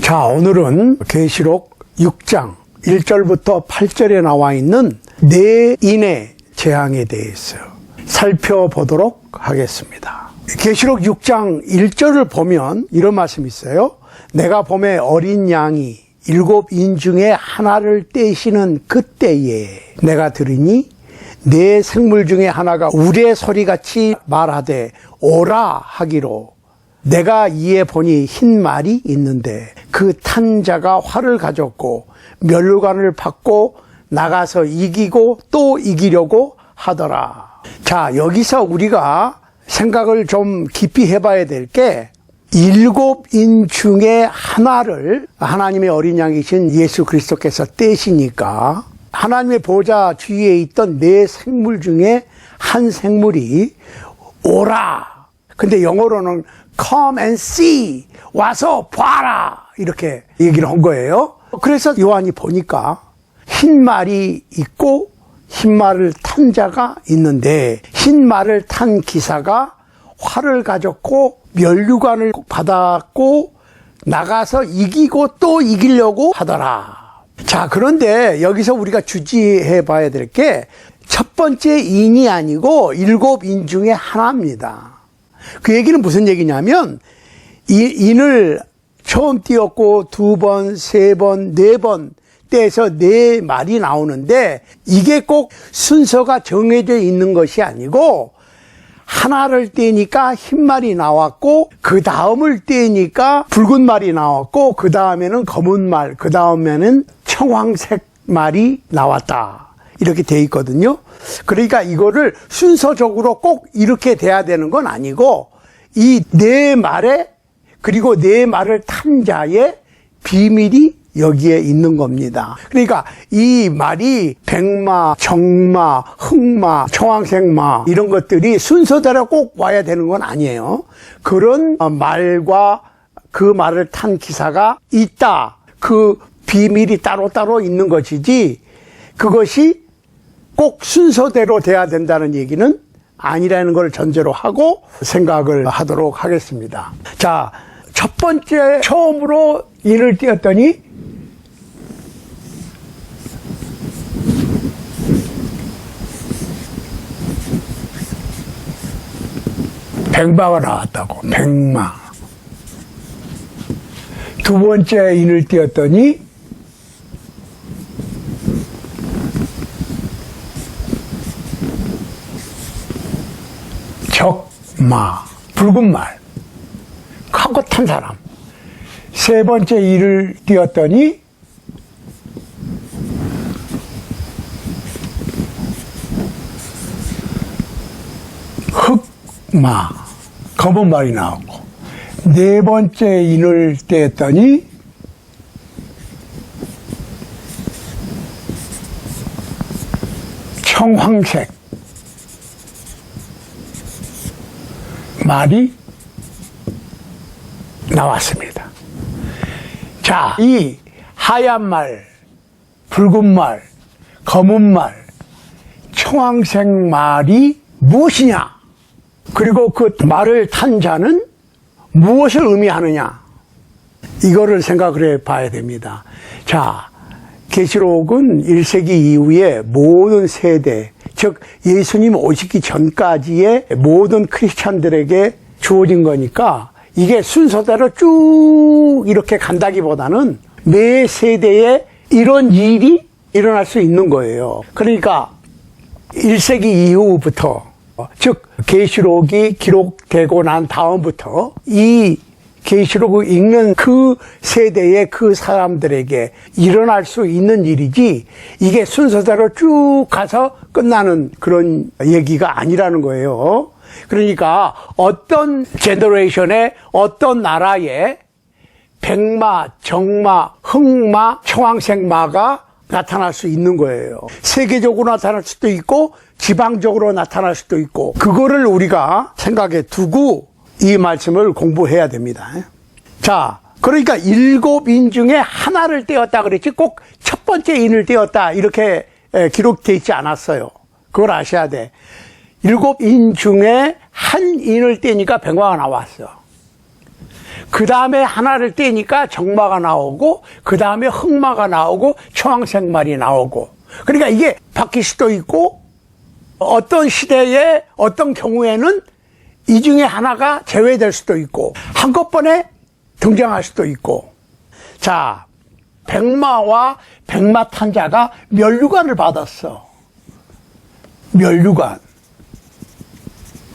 자, 오늘은 계시록 6장 1절부터 8절에 나와 있는 내인의 재앙에 대해서 살펴보도록 하겠습니다. 계시록 6장 1절을 보면 이런 말씀이 있어요. 내가 봄에 어린 양이 7인 중에 하나를 떼시는 그때에 내가 들으니 네 생물 중에 하나가 우레 소리같이 말하되 오라 하기로 내가 이에 보니 흰 말이 있는데 그 탄 자가 활을 가졌고 면류관을 받고 나가서 이기고 또 이기려고 하더라. 자, 여기서 우리가 생각을 좀 깊이 해봐야 될 게 7인 중에 하나를 하나님의 어린 양이신 예수 그리스도께서 떼시니까 하나님의 보좌 주위에 있던 네 생물 중에 한 생물이 오라. 근데 영어로는 come and see, 와서 봐라, 이렇게 얘기를 한 거예요. 그래서 요한이 보니까 흰 말이 있고 흰 말을 탄 자가 있는데 흰 말을 탄 기사가 활을 가졌고 면류관을 받았고 나가서 이기고 또 이기려고 하더라. 자, 그런데 여기서 우리가 주지해 봐야 될 게 첫 번째 인이 아니고 7인 중에 하나입니다. 그 얘기는 무슨 얘기냐면 이 인을 처음 띄었고 2번, 3번, 4번 떼서 4말이 나오는데 이게 꼭 순서가 정해져 있는 것이 아니고 하나를 떼니까 흰 말이 나왔고 그 다음을 떼니까 붉은 말이 나왔고 그 다음에는 검은 말, 그 다음에는 청황색 말이 나왔다. 이렇게 돼 있거든요. 그러니까 이거를 순서적으로 꼭 이렇게 돼야 되는 건 아니고 이 네 말에 그리고 네 말을 탄 자의 비밀이 여기에 있는 겁니다. 그러니까 이 말이 백마, 정마, 흑마, 청황색마 이런 것들이 순서대로 꼭 와야 되는 건 아니에요. 그런 말과 그 말을 탄 기사가 있다. 그 비밀이 따로따로 있는 것이지 그것이 꼭 순서대로 돼야 된다는 얘기는 아니라는 걸 전제로 하고 생각을 하도록 하겠습니다. 자, 첫 번째 처음으로 인을 띄었더니 백마가 나왔다고. 백마. 두 번째 인을 띄었더니 적마, 붉은 말, 크고 탄 사람. 세 번째 인을 띄었더니 흑마, 검은 말이 나오고 네 번째 인을 떼었더니 청황색 말이 나왔습니다. 자, 이 하얀 말, 붉은 말, 검은 말, 청황색 말이 무엇이냐? 그리고 그 말을 탄 자는 무엇을 의미하느냐? 이거를 생각을 해 봐야 됩니다. 자, 계시록은 1세기 이후에 모든 세대, 즉 예수님 오시기 전까지의 모든 크리스찬들에게 주어진 거니까 이게 순서대로 쭉 이렇게 간다기보다는 매 세대에 이런 일이 일어날 수 있는 거예요. 그러니까 1세기 이후부터 즉 계시록이 기록되고 난 다음부터 이 계시록을 읽는 그 세대의 그 사람들에게 일어날 수 있는 일이지 이게 순서대로 쭉 가서 끝나는 그런 얘기가 아니라는 거예요. 그러니까 어떤 제너레이션에 어떤 나라에 백마, 정마, 흑마, 청황색마가 나타날 수 있는 거예요. 세계적으로 나타날 수도 있고 지방적으로 나타날 수도 있고 그거를 우리가 생각해 두고 이 말씀을 공부해야 됩니다. 자, 그러니까 7인 중에 하나를 떼었다 그랬지 꼭 첫 번째 인을 떼었다 이렇게 기록되어 있지 않았어요. 그걸 아셔야 돼. 7인 중에 한 인을 떼니까 백마가 나왔어. 그 다음에 하나를 떼니까 정마가 나오고, 그 다음에 흑마가 나오고, 초황색말이 나오고. 그러니까 이게 바뀔 수도 있고, 어떤 시대에 어떤 경우에는 이 중에 하나가 제외될 수도 있고, 한꺼번에 등장할 수도 있고. 자, 백마와 백마탄자가 면류관을 받았어. 면류관.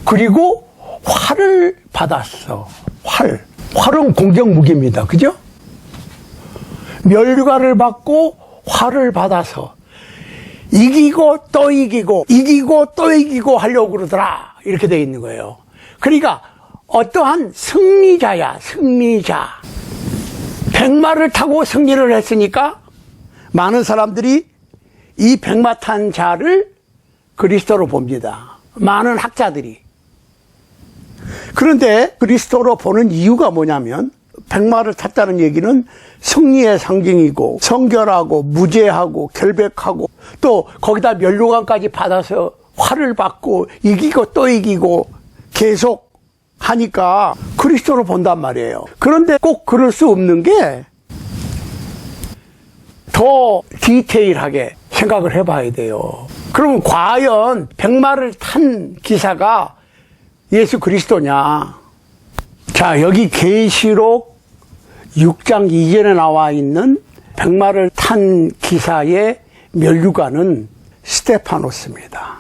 그리고 활을 받았어. 활은 공격무기입니다. 그죠? 면류관을 받고 활을 받아서 이기고 또 이기고 이기고 또 이기고 하려고 그러더라. 이렇게 되어 있는 거예요. 그러니까 어떠한 승리자야. 승리자. 백마를 타고 승리를 했으니까 많은 사람들이 이 백마 탄 자를 그리스도로 봅니다. 많은 학자들이. 그런데 그리스도로 보는 이유가 뭐냐면, 백마를 탔다는 얘기는 승리의 상징이고 성결하고 무죄하고 결백하고, 또 거기다 면류관까지 받아서 활을 받고 이기고 또 이기고 계속 하니까 그리스도로 본단 말이에요. 그런데 꼭 그럴 수 없는 게, 더 디테일하게 생각을 해봐야 돼요. 그러면 과연 백마를 탄 기사가 예수 그리스도냐? 자, 여기 계시록 6장 이전에 나와 있는 백마를 탄 기사의 면류관은 스테파노스입니다.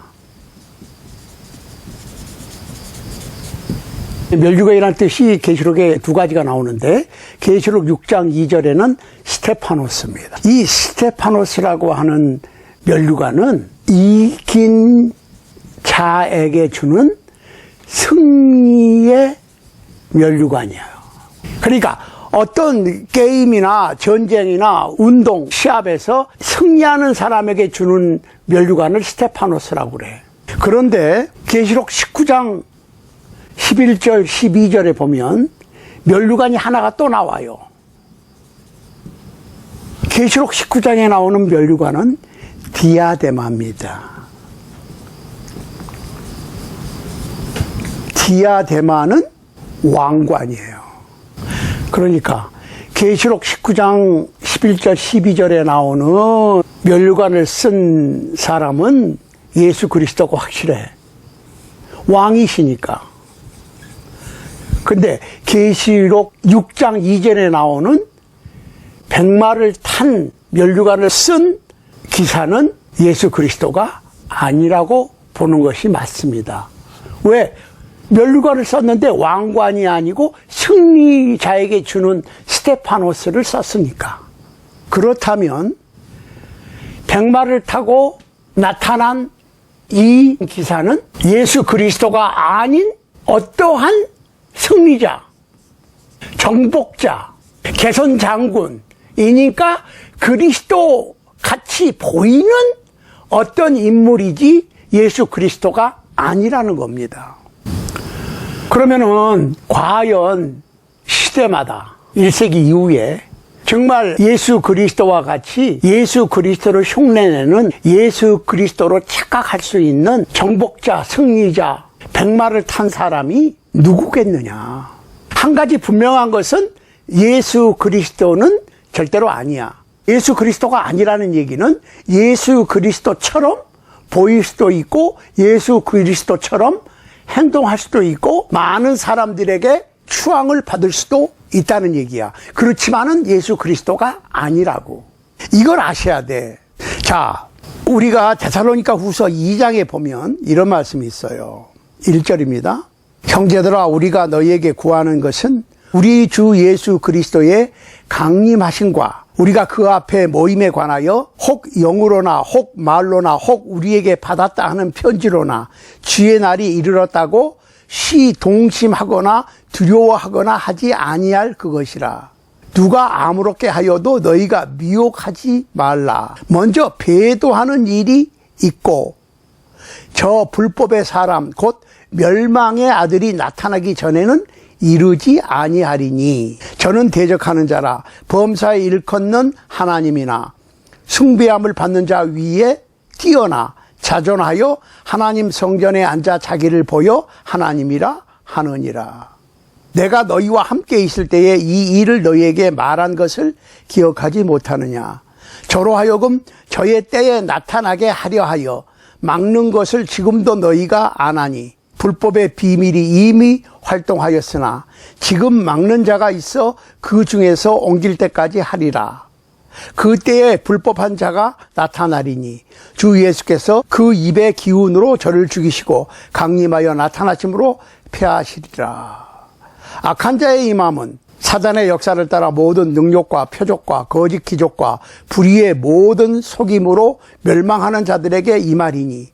면류관이라는 뜻이 계시록에 두 가지가 나오는데, 계시록 6장 2절에는 스테파노스입니다. 이 스테파노스라고 하는 면류관은 이긴 자에게 주는 승리의 면류관이에요. 그러니까 어떤 게임이나 전쟁이나 운동, 시합에서 승리하는 사람에게 주는 면류관을 스테파노스라고 그래. 그런데 계시록 19장 11절, 12절에 보면 면류관이 하나가 또 나와요. 계시록 19장에 나오는 면류관은 디아데마입니다. 디아데마는 왕관이에요. 그러니까 계시록 19장 11절, 12절에 나오는 면류관을 쓴 사람은 예수 그리스도가 확실해. 왕이시니까. 근데 계시록 6장 이전에 나오는 백마를 탄 면류관을 쓴 기사는 예수 그리스도가 아니라고 보는 것이 맞습니다. 왜? 면류관을 썼는데 왕관이 아니고 승리자에게 주는 스테파노스를 썼으니까. 그렇다면 백마를 타고 나타난 이 기사는 예수 그리스도가 아닌 어떠한 승리자, 정복자, 개선장군이니까 그리스도 같이 보이는 어떤 인물이지 예수 그리스도가 아니라는 겁니다. 그러면은 과연 시대마다 1세기 이후에 정말 예수 그리스도와 같이 예수 그리스도를 흉내내는, 예수 그리스도로 착각할 수 있는 정복자, 승리자, 백마를 탄 사람이 누구겠느냐. 한 가지 분명한 것은 예수 그리스도는 절대로 아니야. 예수 그리스도가 아니라는 얘기는 예수 그리스도처럼 보일 수도 있고 예수 그리스도처럼 행동할 수도 있고 많은 사람들에게 추앙을 받을 수도 있다는 얘기야. 그렇지만은 예수 그리스도가 아니라고. 이걸 아셔야 돼. 자, 우리가 데살로니가 후서 2장에 보면 이런 말씀이 있어요. 1절입니다. 형제들아, 우리가 너희에게 구하는 것은 우리 주 예수 그리스도의 강림하심과 우리가 그 앞에 모임에 관하여 혹 영으로나 혹 말로나 혹 우리에게 받았다 하는 편지로나 주의 날이 이르렀다고 시동심하거나 두려워하거나 하지 아니할 그것이라. 누가 아무렇게 하여도 너희가 미혹하지 말라. 먼저 배도하는 일이 있고 저 불법의 사람 곧 멸망의 아들이 나타나기 전에는 이르지 아니하리니 저는 대적하는 자라 범사에 일컫는 하나님이나 숭배함을 받는 자 위에 뛰어나 자존하여 하나님 성전에 앉아 자기를 보여 하나님이라 하느니라. 내가 너희와 함께 있을 때에 이 일을 너희에게 말한 것을 기억하지 못하느냐. 저로 하여금 저의 때에 나타나게 하려 하여 막는 것을 지금도 너희가 안 하니 불법의 비밀이 이미 활동하였으나 지금 막는 자가 있어 그 중에서 옮길 때까지 하리라. 그때에 불법한 자가 나타나리니 주 예수께서 그 입의 기운으로 저를 죽이시고 강림하여 나타나심으로 폐하시리라. 악한 자의 임함은 사단의 역사를 따라 모든 능력과 표적과 거짓 기적과 불의의 모든 속임으로 멸망하는 자들에게 임하리니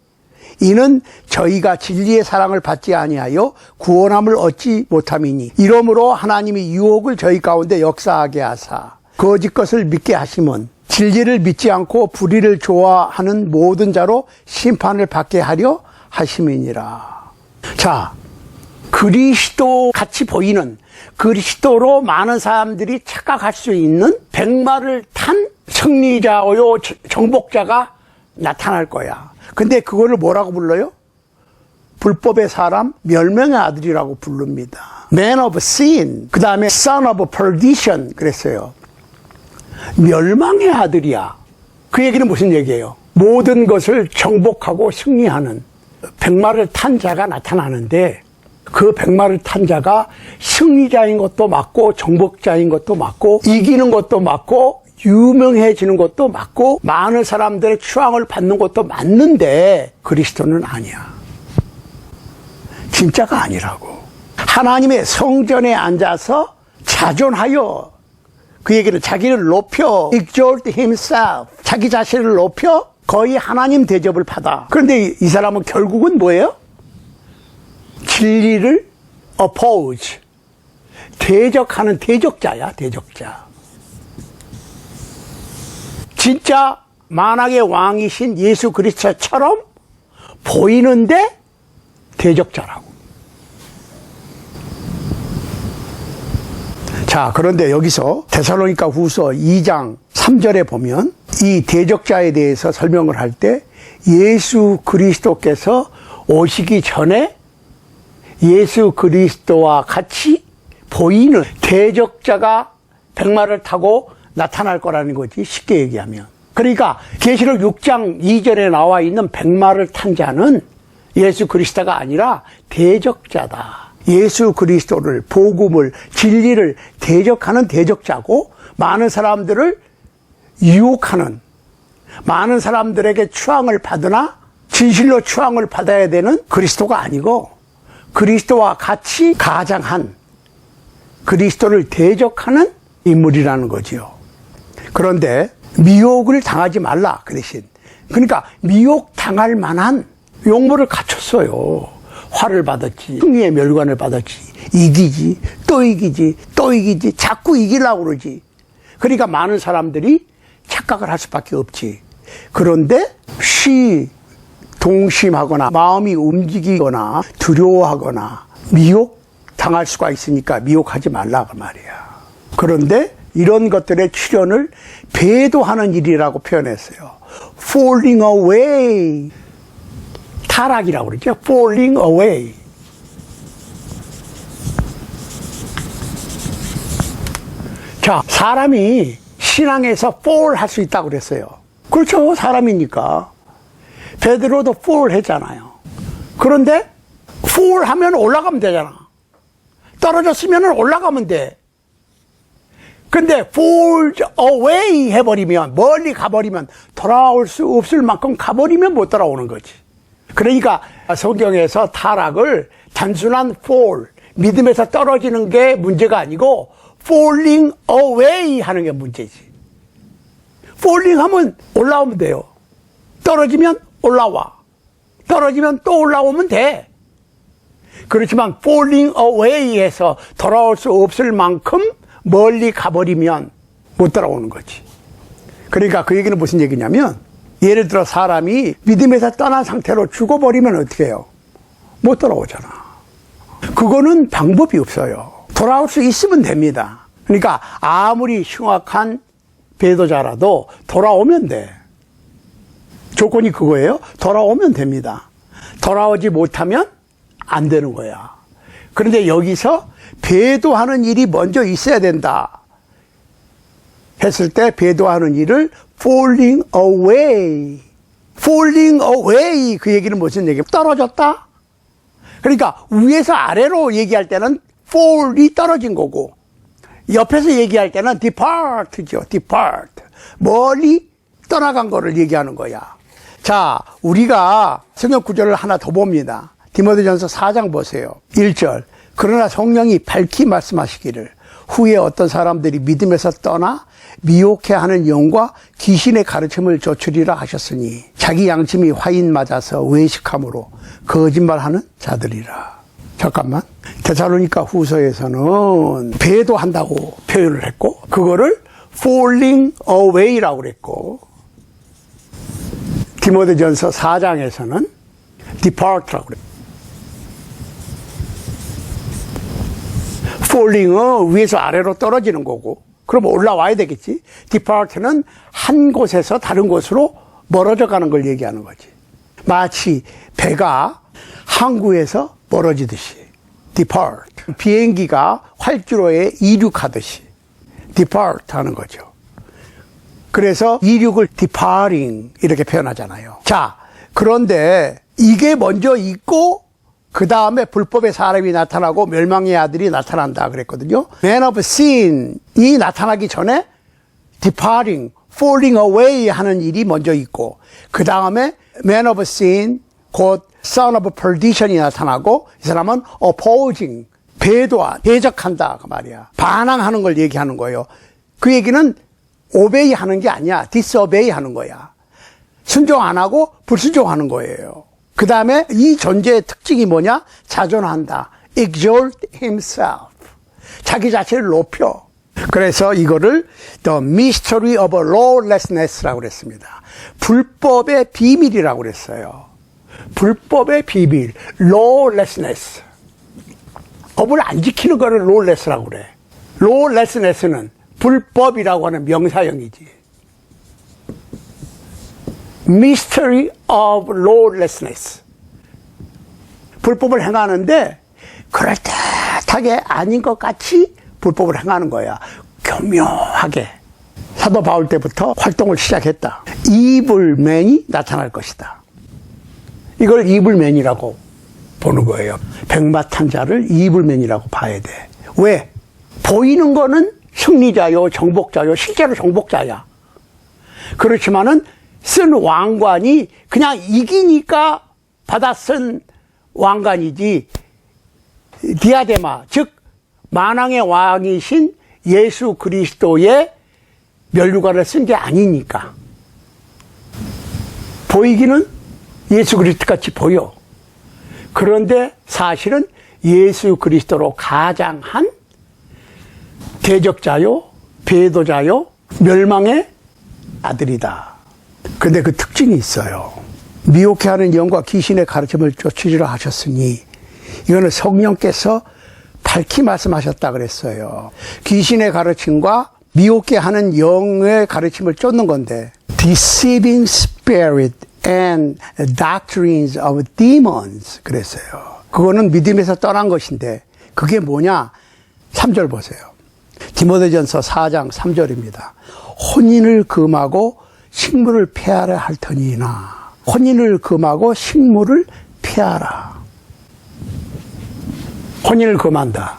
이는 저희가 진리의 사랑을 받지 아니하여 구원함을 얻지 못함이니 이러므로 하나님이 유혹을 저희 가운데 역사하게 하사 거짓 것을 믿게 하심은 진리를 믿지 않고 불의를 좋아하는 모든 자로 심판을 받게 하려 하심이니라. 자, 그리스도 같이 보이는 그리스도로 많은 사람들이 착각할 수 있는 백마를 탄 승리자요 정복자가 나타날 거야. 근데 그거를 뭐라고 불러요? 불법의 사람, 멸망의 아들이라고 부릅니다. Man of sin, 그 다음에 son of perdition 그랬어요. 멸망의 아들이야. 그 얘기는 무슨 얘기예요? 모든 것을 정복하고 승리하는 백마를 탄 자가 나타나는데 그 백마를 탄 자가 승리자인 것도 맞고 정복자인 것도 맞고 이기는 것도 맞고 유명해지는 것도 맞고 많은 사람들의 추앙을 받는 것도 맞는데 그리스도는 아니야. 진짜가 아니라고. 하나님의 성전에 앉아서 자존하여 그 얘기를 자기를 높여 exalt himself 자기 자신을 높여 거의 하나님 대접을 받아. 그런데 이 사람은 결국은 뭐예요? 진리를 oppose 대적하는 대적자야. 대적자. 진짜 만왕의 왕이신 예수 그리스도처럼 보이는데 대적자라고. 자, 그런데 여기서 데살로니가 후서 2장 3절에 보면 이 대적자에 대해서 설명을 할 때 예수 그리스도께서 오시기 전에 예수 그리스도와 같이 보이는 대적자가 백마를 타고 나타날 거라는 거지, 쉽게 얘기하면. 그러니까 계시록 6장 2절에 나와 있는 백마를 탄 자는 예수 그리스도가 아니라 대적자다. 예수 그리스도를, 복음을, 진리를 대적하는 대적자고 많은 사람들을 유혹하는, 많은 사람들에게 추앙을 받으나 진실로 추앙을 받아야 되는 그리스도가 아니고 그리스도와 같이 가장한 그리스도를 대적하는 인물이라는 거지요. 그런데 미혹을 당하지 말라 그 대신. 그러니까 미혹 당할 만한 용모를 갖췄어요. 화를 받았지, 승리의 멸관을 받았지, 이기지, 또 이기지, 또 이기지, 자꾸 이기려고 그러지. 그러니까 많은 사람들이 착각을 할 수밖에 없지. 그런데 동심하거나 마음이 움직이거나 두려워하거나 미혹 당할 수가 있으니까 미혹하지 말라 그 말이야. 그런데 이런 것들의 출현을 배도하는 일이라고 표현했어요. falling away. 타락이라고 그러죠. falling away. 자, 사람이 신앙에서 fall 할 수 있다고 그랬어요. 그렇죠. 사람이니까. 베드로도 fall 했잖아요. 그런데 fall 하면 올라가면 되잖아. 떨어졌으면 올라가면 돼. 근데 fall away 해버리면, 멀리 가버리면, 돌아올 수 없을 만큼 가버리면 못 돌아오는 거지. 그러니까 성경에서 타락을 단순한 fall, 믿음에서 떨어지는 게 문제가 아니고 falling away 하는 게 문제지. falling 하면 올라오면 돼요. 떨어지면 올라와. 떨어지면 또 올라오면 돼. 그렇지만 falling away에서 돌아올 수 없을 만큼 멀리 가버리면 못 돌아오는 거지. 그러니까 그 얘기는 무슨 얘기냐면, 예를 들어 사람이 믿음에서 떠난 상태로 죽어버리면 어떻게 해요? 못 돌아오잖아. 그거는 방법이 없어요. 돌아올 수 있으면 됩니다. 그러니까 아무리 흉악한 배도자라도 돌아오면 돼. 조건이 그거예요. 돌아오면 됩니다. 돌아오지 못하면 안 되는 거야. 그런데 여기서 배도하는 일이 먼저 있어야 된다 했을 때 배도하는 일을 falling away. falling away 그 얘기는 무슨 얘기예요? 떨어졌다? 그러니까 위에서 아래로 얘기할 때는 fall이 떨어진 거고 옆에서 얘기할 때는 depart죠. depart. 멀리 떠나간 거를 얘기하는 거야. 자, 우리가 성경 구절을 하나 더 봅니다. 디모데전서 4장 보세요. 1절. 그러나 성령이 밝히 말씀하시기를 후에 어떤 사람들이 믿음에서 떠나 미혹해하는 영과 귀신의 가르침을 조추리라 하셨으니 자기 양심이 화인 맞아서 외식함으로 거짓말하는 자들이라. 잠깐만. 데살로니가 후서에서는 배도한다고 표현을 했고 그거를 falling away라고 그랬고 디모데전서 4장에서는 depart라고 그랬고 falling은 위에서 아래로 떨어지는 거고 그럼 올라와야 되겠지. depart는 한 곳에서 다른 곳으로 멀어져 가는 걸 얘기하는 거지. 마치 배가 항구에서 멀어지듯이 depart. 비행기가 활주로에 이륙하듯이 depart 하는 거죠. 그래서 이륙을 departing 이렇게 표현하잖아요. 자, 그런데 이게 먼저 있고 그 다음에 불법의 사람이 나타나고 멸망의 아들이 나타난다 그랬거든요. Man of sin이 나타나기 전에 departing, falling away 하는 일이 먼저 있고 그 다음에 man of sin 곧 son of perdition이 나타나고 이 사람은 opposing, 배도한, 대적한다 그 말이야. 반항하는 걸 얘기하는 거예요. 그 얘기는 obey 하는 게 아니야. disobey 하는 거야. 순종 안 하고 불순종하는 거예요. 그 다음에 이 존재의 특징이 뭐냐? 자존한다. exalt himself. 자기 자체를 높여. 그래서 이거를 the mystery of lawlessness라고 그랬습니다. 불법의 비밀이라고 그랬어요. 불법의 비밀. lawlessness. 법을 안 지키는 거를 lawless라고 그래. lawlessness는 불법이라고 하는 명사형이지. mystery of lawlessness. 불법을 행하는데 그럴듯하게 아닌 것 같이 불법을 행하는 거야. 교묘하게. 사도 바울 때부터 활동을 시작했다. 이블맨이 나타날 것이다. 이걸 이블맨이라고 보는 거예요. 백마탄 자를 이블맨이라고 봐야 돼. 왜? 보이는 거는 승리자요, 정복자요, 실제로 정복자야. 그렇지만은 쓴 왕관이 그냥 이기니까 받아 쓴 왕관이지 디아데마, 즉 만왕의 왕이신 예수 그리스도의 면류관을 쓴 게 아니니까. 보이기는 예수 그리스도 같이 보여. 그런데 사실은 예수 그리스도로 가장한 대적자요, 배도자요, 멸망의 아들이다. 근데 그 특징이 있어요. 미혹해하는 영과 귀신의 가르침을 쫓으리라 하셨으니 이거는 성령께서 밝히 말씀하셨다 그랬어요. 귀신의 가르침과 미혹해하는 영의 가르침을 쫓는 건데 deceiving spirit and doctrines of demons 그랬어요. 그거는 믿음에서 떠난 것인데 그게 뭐냐? 3절 보세요. 디모데전서 4장 3절입니다. 혼인을 금하고 식물을 폐하라 할 터니나. 혼인을 금하고 식물을 폐하라. 혼인을 금한다.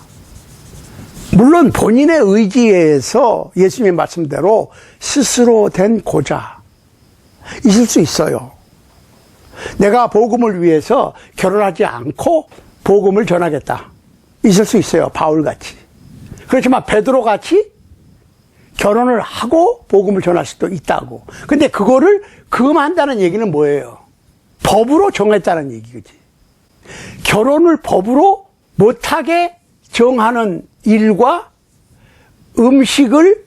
물론 본인의 의지에서 예수님의 말씀대로 스스로 된 고자 있을 수 있어요. 내가 복음을 위해서 결혼하지 않고 복음을 전하겠다. 있을 수 있어요. 바울같이. 그렇지만 베드로같이 결혼을 하고 복음을 전할 수도 있다고. 근데 그거를 금한다는 얘기는 뭐예요? 법으로 정했다는 얘기지. 결혼을 법으로 못하게 정하는 일과 음식을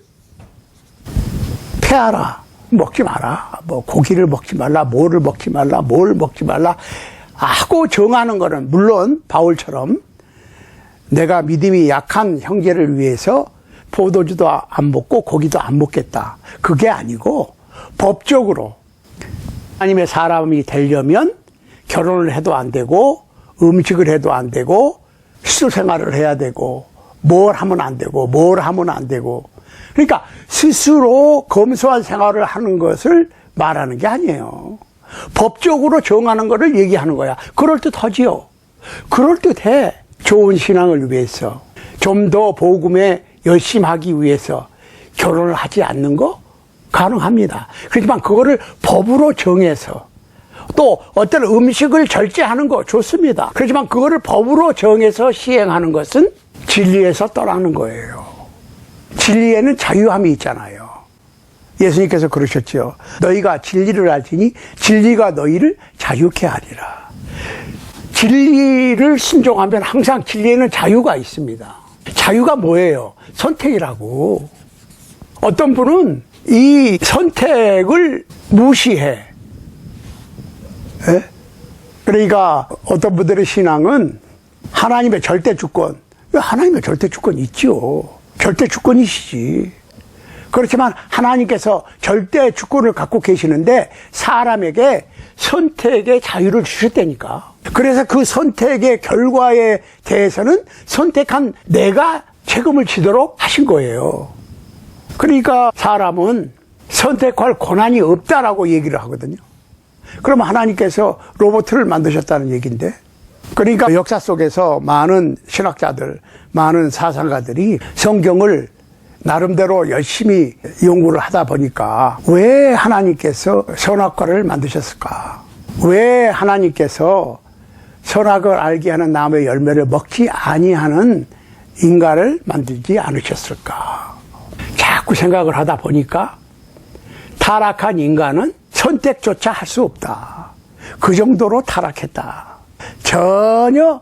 폐하라. 먹지 마라. 뭐 고기를 먹지 말라. 뭐를 먹지 말라. 뭘 먹지 말라. 하고 정하는 거는 물론 바울처럼 내가 믿음이 약한 형제를 위해서 포도주도 안 먹고 고기도 안 먹겠다. 그게 아니고 법적으로 하나님의 사람이 되려면 결혼을 해도 안 되고 음식을 해도 안 되고 수생활을 해야 되고 뭘 하면 안 되고 뭘 하면 안 되고, 그러니까 스스로 검소한 생활을 하는 것을 말하는 게 아니에요. 법적으로 정하는 것을 얘기하는 거야. 그럴듯하지요. 그럴듯해. 좋은 신앙을 위해서, 좀 더 복음에 열심히 하기 위해서 결혼을 하지 않는 거 가능합니다. 그렇지만 그거를 법으로 정해서, 또 어떤 음식을 절제하는 거 좋습니다. 그렇지만 그거를 법으로 정해서 시행하는 것은 진리에서 떠나는 거예요. 진리에는 자유함이 있잖아요. 예수님께서 그러셨죠. 너희가 진리를 알지니 진리가 너희를 자유케 하리라. 진리를 순종하면 항상 진리에는 자유가 있습니다. 자유가 뭐예요? 선택이라고. 어떤 분은 이 선택을 무시해. 에? 그러니까 어떤 분들의 신앙은 하나님의 절대 주권, 하나님의 절대 주권이 있죠. 절대 주권이시지. 그렇지만 하나님께서 절대 주권을 갖고 계시는데 사람에게 선택의 자유를 주셨다니까. 그래서 그 선택의 결과에 대해서는 선택한 내가 책임을 지도록 하신 거예요. 그러니까 사람은 선택할 권한이 없다라고 얘기를 하거든요. 그럼 하나님께서 로봇을 만드셨다는 얘기인데, 그러니까 역사 속에서 많은 신학자들, 많은 사상가들이 성경을 나름대로 열심히 연구를 하다 보니까 왜 하나님께서 선악과를 만드셨을까? 왜 하나님께서 선악을 알게 하는 나무의 열매를 먹지 아니하는 인간을 만들지 않으셨을까? 자꾸 생각을 하다 보니까 타락한 인간은 선택조차 할 수 없다. 그 정도로 타락했다. 전혀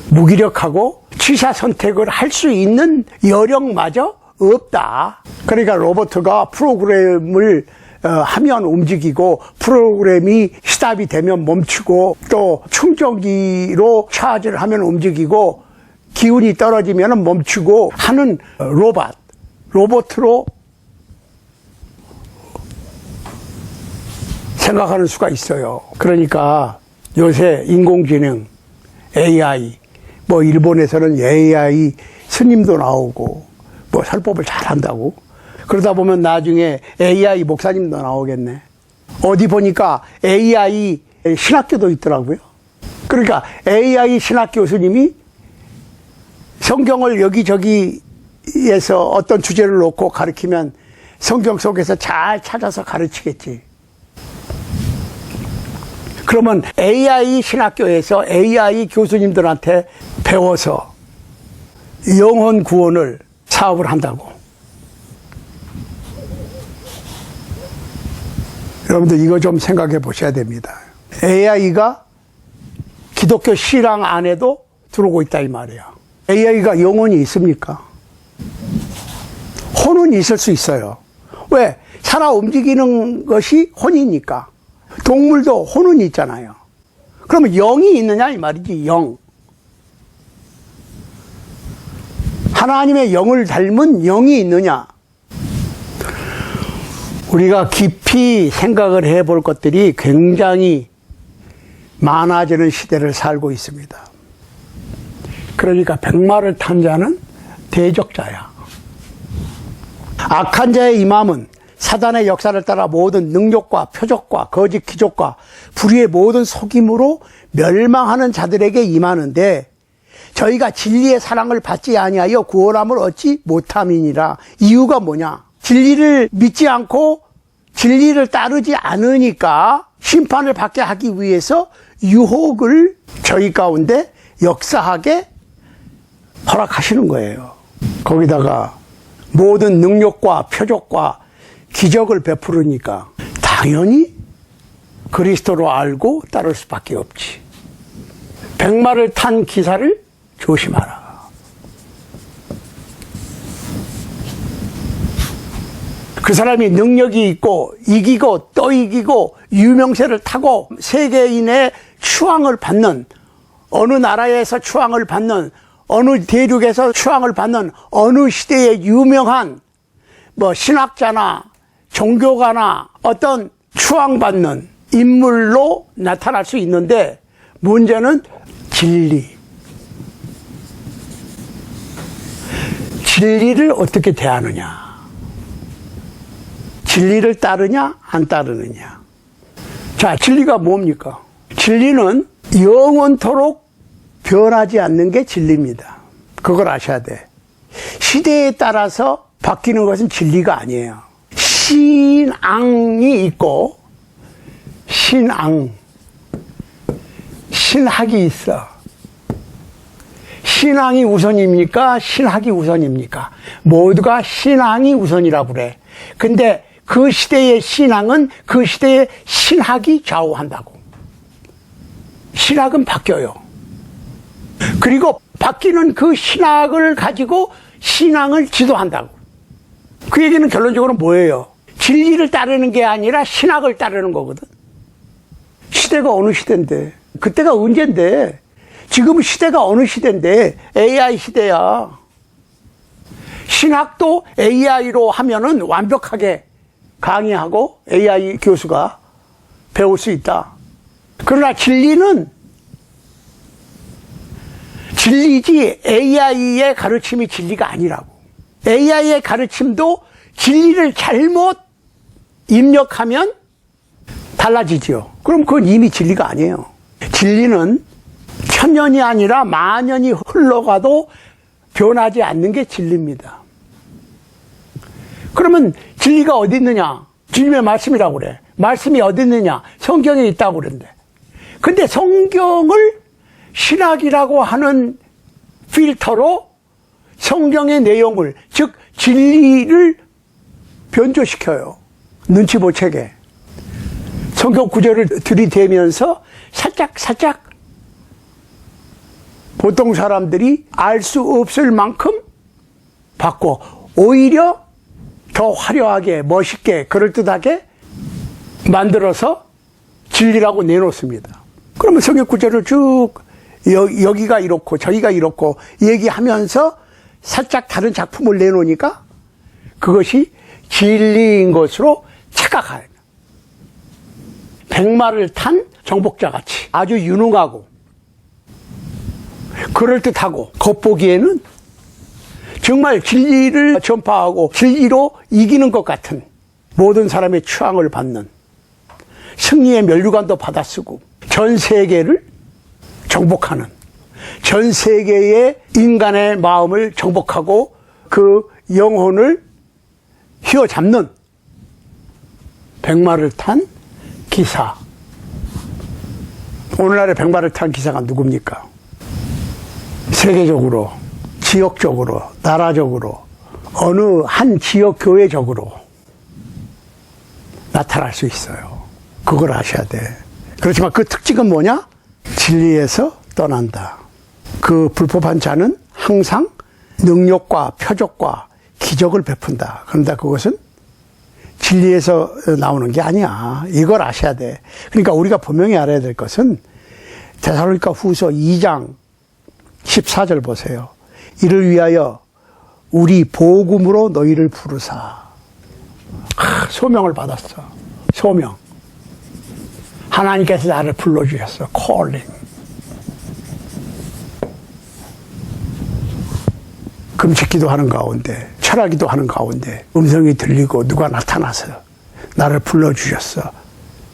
무기력하고 취사 선택을 할 수 있는 여력마저 없다. 그러니까 로봇가 프로그램을 하면 움직이고, 프로그램이 스탑이 되면 멈추고, 또 충전기로 차지를 하면 움직이고, 기운이 떨어지면 멈추고 하는 로봇으로 생각하는 수가 있어요. 그러니까 요새 인공지능, AI, 뭐 일본에서는 AI 스님도 나오고, 뭐 설법을 잘한다고. 그러다 보면 나중에 AI 목사님도 나오겠네. 어디 보니까 AI 신학교도 있더라고요. 그러니까 AI 신학 교수님이 성경을 여기저기에서 어떤 주제를 놓고 가르치면 성경 속에서 잘 찾아서 가르치겠지. 그러면 AI 신학교에서 AI 교수님들한테 배워서 영혼 구원을 사업을 한다고. 여러분들 이거 좀 생각해 보셔야 됩니다. AI가 기독교 신앙 안에도 들어오고 있다 이 말이야. AI가 영혼이 있습니까? 혼은 있을 수 있어요. 왜? 살아 움직이는 것이 혼이니까. 동물도 혼은 있잖아요. 그러면 영이 있느냐 이 말이지. 영. 하나님의 영을 닮은 영이 있느냐. 우리가 깊이 생각을 해볼 것들이 굉장히 많아지는 시대를 살고 있습니다. 그러니까 백마를 탄 자는 대적자야. 악한 자의 임함은 사단의 역사를 따라 모든 능력과 표적과 거짓 기적과 불의의 모든 속임으로 멸망하는 자들에게 임하는데, 저희가 진리의 사랑을 받지 아니하여 구원함을 얻지 못함이니라. 이유가 뭐냐? 진리를 믿지 않고 진리를 따르지 않으니까 심판을 받게 하기 위해서 유혹을 저희 가운데 역사하게 허락하시는 거예요. 거기다가 모든 능력과 표적과 기적을 베푸르니까 당연히 그리스도로 알고 따를 수밖에 없지. 백마를 탄 기사를 조심하라. 그 사람이 능력이 있고 이기고 또 이기고 유명세를 타고 세계인의 추앙을 받는, 어느 나라에서 추앙을 받는, 어느 대륙에서 추앙을 받는, 어느 시대의 유명한 뭐 신학자나 종교가나 어떤 추앙받는 인물로 나타날 수 있는데, 문제는 진리. 진리를 어떻게 대하느냐. 진리를 따르냐, 안 따르느냐. 자, 진리가 뭡니까? 진리는 영원토록 변하지 않는 게 진리입니다. 그걸 아셔야 돼. 시대에 따라서 바뀌는 것은 진리가 아니에요. 신앙이 있고, 신학이 있어. 신앙이 우선입니까? 신학이 우선입니까? 모두가 신앙이 우선이라고 그래. 근데 그 시대의 신앙은 그 시대의 신학이 좌우한다고. 신학은 바뀌어요. 그리고 바뀌는 그 신학을 가지고 신앙을 지도한다고. 그 얘기는 결론적으로 뭐예요? 진리를 따르는 게 아니라 신학을 따르는 거거든. 시대가 어느 시대인데, 그때가 언젠데, 지금 시대가 어느 시대인데, AI 시대야. 신학도 AI로 하면은 완벽하게 강의하고 AI 교수가 배울 수 있다. 그러나 진리는 진리지 AI의 가르침이 진리가 아니라고. AI의 가르침도 진리를 잘못 입력하면 달라지지요. 그럼 그건 이미 진리가 아니에요. 진리는 천년이 아니라 만년이 흘러가도 변하지 않는 게 진리입니다. 그러면 진리가 어디 있느냐? 주님의 말씀이라고 그래. 말씀이 어디 있느냐? 성경에 있다고 그러는데. 근데 성경을 신학이라고 하는 필터로 성경의 내용을, 즉 진리를 변조시켜요. 눈치 못 채게. 성경 구절을 들이대면서 살짝 보통 사람들이 알 수 없을 만큼 바꿔 오히려 더 화려하게, 멋있게, 그럴듯하게 만들어서 진리라고 내놓습니다. 그러면 성경 구절을 쭉 여기가 이렇고 저기가 이렇고 얘기하면서 살짝 다른 작품을 내놓으니까 그것이 진리인 것으로 착각해요. 백마를 탄 정복자같이 아주 유능하고 그럴듯하고 겉보기에는 정말 진리를 전파하고 진리로 이기는 것 같은 모든 사람의 추앙을 받는 승리의 면류관도 받아쓰고 전 세계를 정복하는, 전 세계의 인간의 마음을 정복하고 그 영혼을 휘어잡는 백마를 탄 기사. 오늘날의 백마를 탄 기사가 누굽니까? 세계적으로, 지역적으로, 나라적으로, 어느 한 지역 교회적으로 나타날 수 있어요. 그걸 아셔야 돼. 그렇지만 그 특징은 뭐냐? 진리에서 떠난다. 그 불법한 자는 항상 능력과 표적과 기적을 베푼다. 그런데 그것은 진리에서 나오는 게 아니야. 이걸 아셔야 돼. 그러니까 우리가 분명히 알아야 될 것은 데살로니가 후서 2장 14절 보세요. 이를 위하여 우리 복음으로 너희를 부르사. 소명을 받았어. 소명. 하나님께서 나를 불러주셨어. calling. 금식기도 하는 가운데, 철학기도 하는 가운데 음성이 들리고 누가 나타나서 나를 불러주셨어.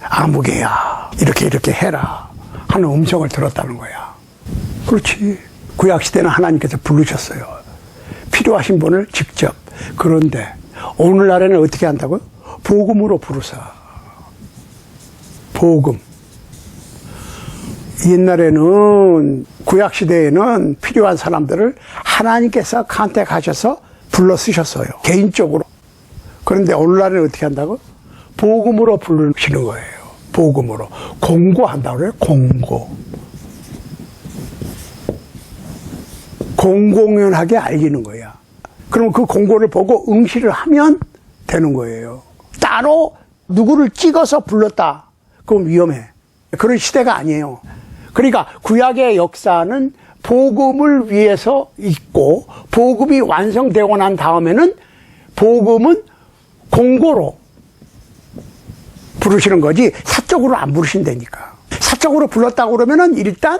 아무개야. 이렇게 해라. 하는 음성을 들었다는 거야. 그렇지. 구약시대는 하나님께서 부르셨어요. 필요하신 분을 직접. 그런데 오늘날에는 어떻게 한다고요? 복음으로 부르사. 복음. 옛날에는 구약시대에는 필요한 사람들을 하나님께서 간택하셔서 불러 쓰셨어요. 개인적으로. 그런데 오늘날에는 어떻게 한다고? 복음으로 부르시는 거예요. 복음으로. 공고한다고 그래요. 공고. 공공연하게 알리는 거야. 그럼 그 공고를 보고 응시를 하면 되는 거예요. 따로 누구를 찍어서 불렀다. 그건 위험해. 그런 시대가 아니에요. 그러니까 구약의 역사는 복음을 위해서 있고 복음이 완성되고 난 다음에는 복음은 공고로 부르시는 거지 사적으로 안 부르신다니까. 사적으로 불렀다고 그러면은 일단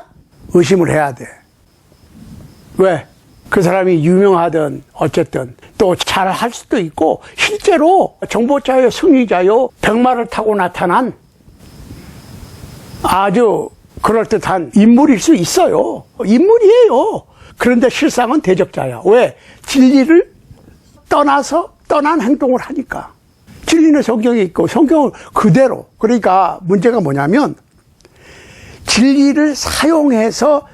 의심을 해야 돼. 왜? 그 사람이 유명하든 어쨌든 또 잘할 수도 있고 실제로 정보자요 승리자요 백마를 타고 나타난 아주 그럴듯한 인물일 수 있어요. 인물이에요. 그런데 실상은 대적자야. 왜? 진리를 떠난 행동을 하니까. 진리는 성경에 있고 성경은 그대로. 그러니까 문제가 뭐냐면 진리를 사용해서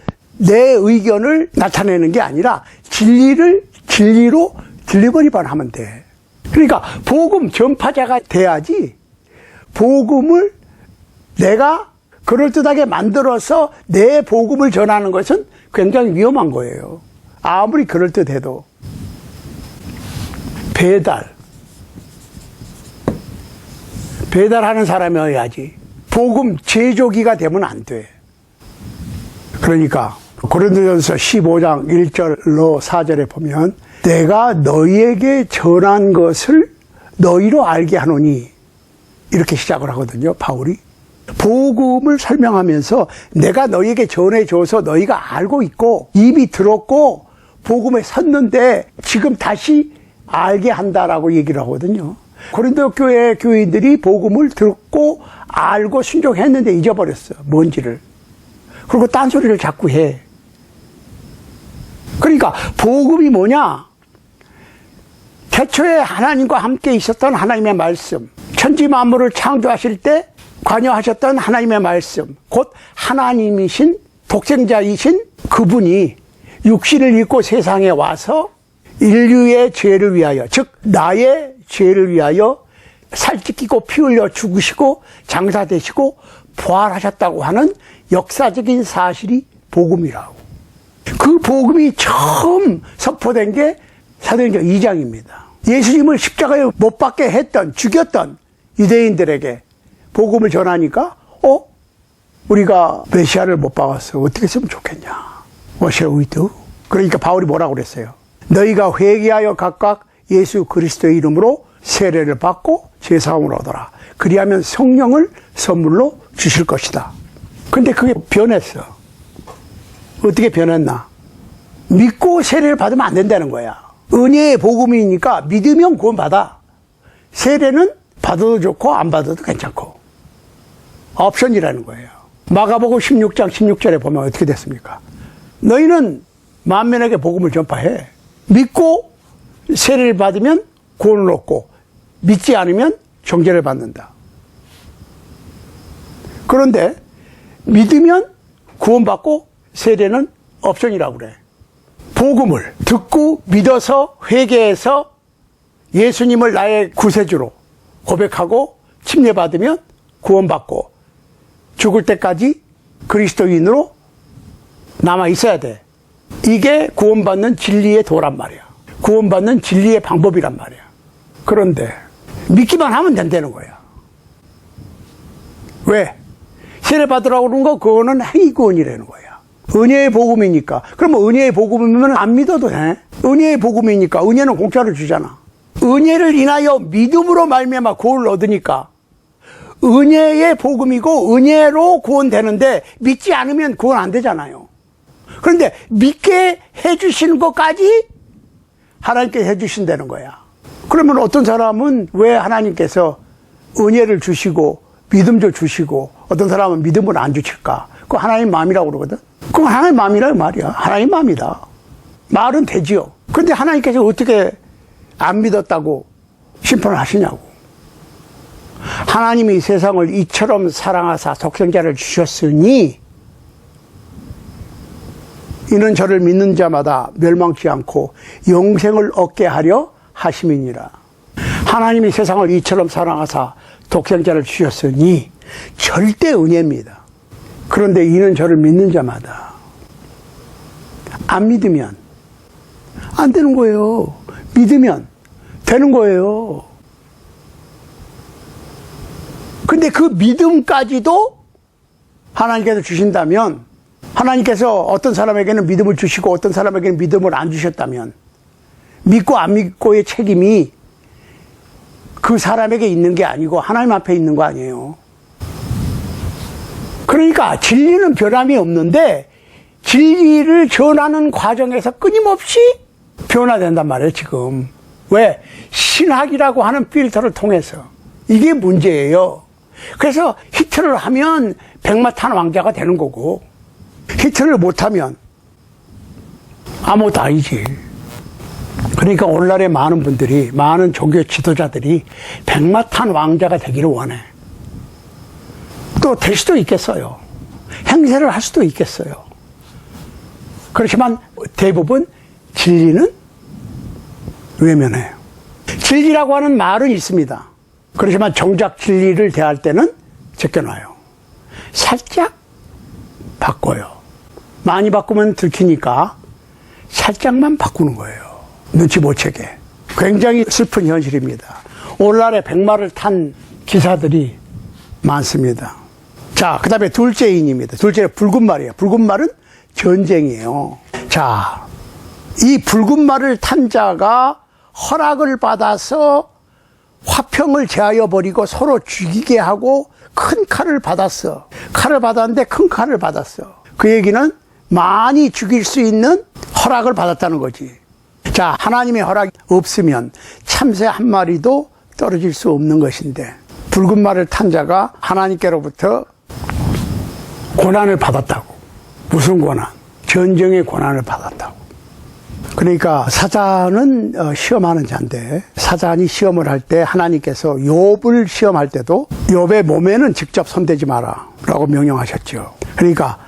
내 의견을 나타내는 게 아니라 진리를 진리로 딜리버리만 하면 돼. 그러니까 복음 전파자가 돼야지 복음을 내가 그럴듯하게 만들어서 내 복음을 전하는 것은 굉장히 위험한 거예요. 아무리 그럴듯해도. 배달하는 사람이어야지. 복음 제조기가 되면 안 돼. 그러니까 고린도전서 15장 1절로 4절에 보면 내가 너희에게 전한 것을 너희로 알게 하노니 이렇게 시작을 하거든요. 바울이. 복음을 설명하면서 내가 너희에게 전해줘서 너희가 알고 있고 이미 들었고 복음에 섰는데 지금 다시 알게 한다라고 얘기를 하거든요. 고린도 교회 교인들이 복음을 듣고 알고 순종했는데 잊어버렸어. 뭔지를. 그리고 딴소리를 자꾸 해. 그러니까 복음이 뭐냐? 태초에 하나님과 함께 있었던 하나님의 말씀, 천지 만물을 창조하실 때 관여하셨던 하나님의 말씀, 곧 하나님이신 독생자이신 그분이 육신을 입고 세상에 와서 인류의 죄를 위하여, 즉 나의 죄를 위하여 살찌끼고 피 흘려 죽으시고 장사되시고 부활하셨다고 하는 역사적인 사실이 복음이라고. 그 복음이 처음 선포된 게 사도행전 2장입니다. 예수님을 십자가에 못 박게 했던, 죽였던 유대인들에게 복음을 전하니까 우리가 메시아를 못 박았어. 어떻게 했으면 좋겠냐. What shall we do? 그러니까 바울이 뭐라고 그랬어요? 너희가 회개하여 각각 예수 그리스도의 이름으로 세례를 받고 제사함을 얻어라. 그리하면 성령을 선물로 주실 것이다. 근데 그게 변했어. 어떻게 변했나? 믿고 세례를 받으면 안 된다는 거야. 은혜의 복음이니까 믿으면 구원받아. 세례는 받아도 좋고 안 받아도 괜찮고. 옵션이라는 거예요. 마가복음 16장 16절에 보면 어떻게 됐습니까? 너희는 만민에게 복음을 전파해. 믿고 세례를 받으면 구원을 얻고 믿지 않으면 정죄를 받는다. 그런데 믿으면 구원받고 세례는 옵션이라고 그래. 복음을 듣고 믿어서 회개해서 예수님을 나의 구세주로 고백하고 침례받으면 구원받고 죽을 때까지 그리스도인으로 남아 있어야 돼. 이게 구원받는 진리의 도란 말이야. 구원받는 진리의 방법이란 말이야. 그런데 믿기만 하면 된다는 거야. 왜? 세례 받으라고 그러는 거 그거는 행위구원이라는 거야. 은혜의 복음이니까. 그러면 은혜의 복음이면 안 믿어도 돼. 은혜의 복음이니까. 은혜는 공짜로 주잖아. 은혜를 인하여 믿음으로 말미암아 구원을 얻으니까 은혜의 복음이고 은혜로 구원되는데 믿지 않으면 구원 안 되잖아요. 그런데 믿게 해주시는 것까지 하나님께 해주신다는 거야. 그러면 어떤 사람은 왜 하나님께서 은혜를 주시고 믿음도 주시고 어떤 사람은 믿음을 안 주실까? 그거 하나님 마음이라고 그러거든. 그건 하나님 마음이라는 말이야. 하나님 마음이다. 말은 되지요. 그런데 하나님께서 어떻게 안 믿었다고 심판을 하시냐고. 하나님이 세상을 이처럼 사랑하사 독생자를 주셨으니 이는 저를 믿는 자마다 멸망치 않고 영생을 얻게 하려 하심이니라. 하나님이 세상을 이처럼 사랑하사 독생자를 주셨으니 절대 은혜입니다. 그런데 이는 저를 믿는 자마다 안 믿으면 안 되는 거예요. 믿으면 되는 거예요. 근데 그 믿음까지도 하나님께서 주신다면, 하나님께서 어떤 사람에게는 믿음을 주시고 어떤 사람에게는 믿음을 안 주셨다면 믿고 안 믿고의 책임이 그 사람에게 있는 게 아니고 하나님 앞에 있는 거 아니에요. 그러니까 진리는 변함이 없는데 진리를 전하는 과정에서 끊임없이 변화된단 말이에요, 지금. 왜? 신학이라고 하는 필터를 통해서. 이게 문제예요. 그래서 히트를 하면 백마탄 왕자가 되는 거고, 히트를 못하면 아무것도 아니지. 그러니까 오늘날의 많은 분들이, 많은 종교 지도자들이 백마탄 왕자가 되기를 원해. 또 될 수도 있겠어요. 행세를 할 수도 있겠어요. 그렇지만 대부분 진리는 외면해요. 진리라고 하는 말은 있습니다. 그렇지만 정작 진리를 대할 때는 제껴놔요. 살짝 바꿔요. 많이 바꾸면 들키니까 살짝만 바꾸는 거예요. 눈치 못 채게. 굉장히 슬픈 현실입니다. 오늘날에 백마를 탄 기사들이 많습니다. 자, 그 다음에 둘째 인입니다. 둘째는 붉은 말이에요. 붉은 말은 전쟁이에요. 자, 이 붉은 말을 탄 자가 허락을 받아서 화평을 제하여 버리고 서로 죽이게 하고 큰 칼을 받았어. 칼을 받았는데 큰 칼을 받았어. 그 얘기는 많이 죽일 수 있는 허락을 받았다는 거지. 자, 하나님의 허락이 없으면 참새 한 마리도 떨어질 수 없는 것인데, 붉은 말을 탄 자가 하나님께로부터 고난을 받았다고. 무슨 고난? 전쟁의 고난을 받았다고. 그러니까 사자는 시험하는 자인데, 사자니 시험을 할 때 하나님께서 욥을 시험할 때도 욥의 몸에는 직접 손대지 마라 라고 명령하셨죠. 그러니까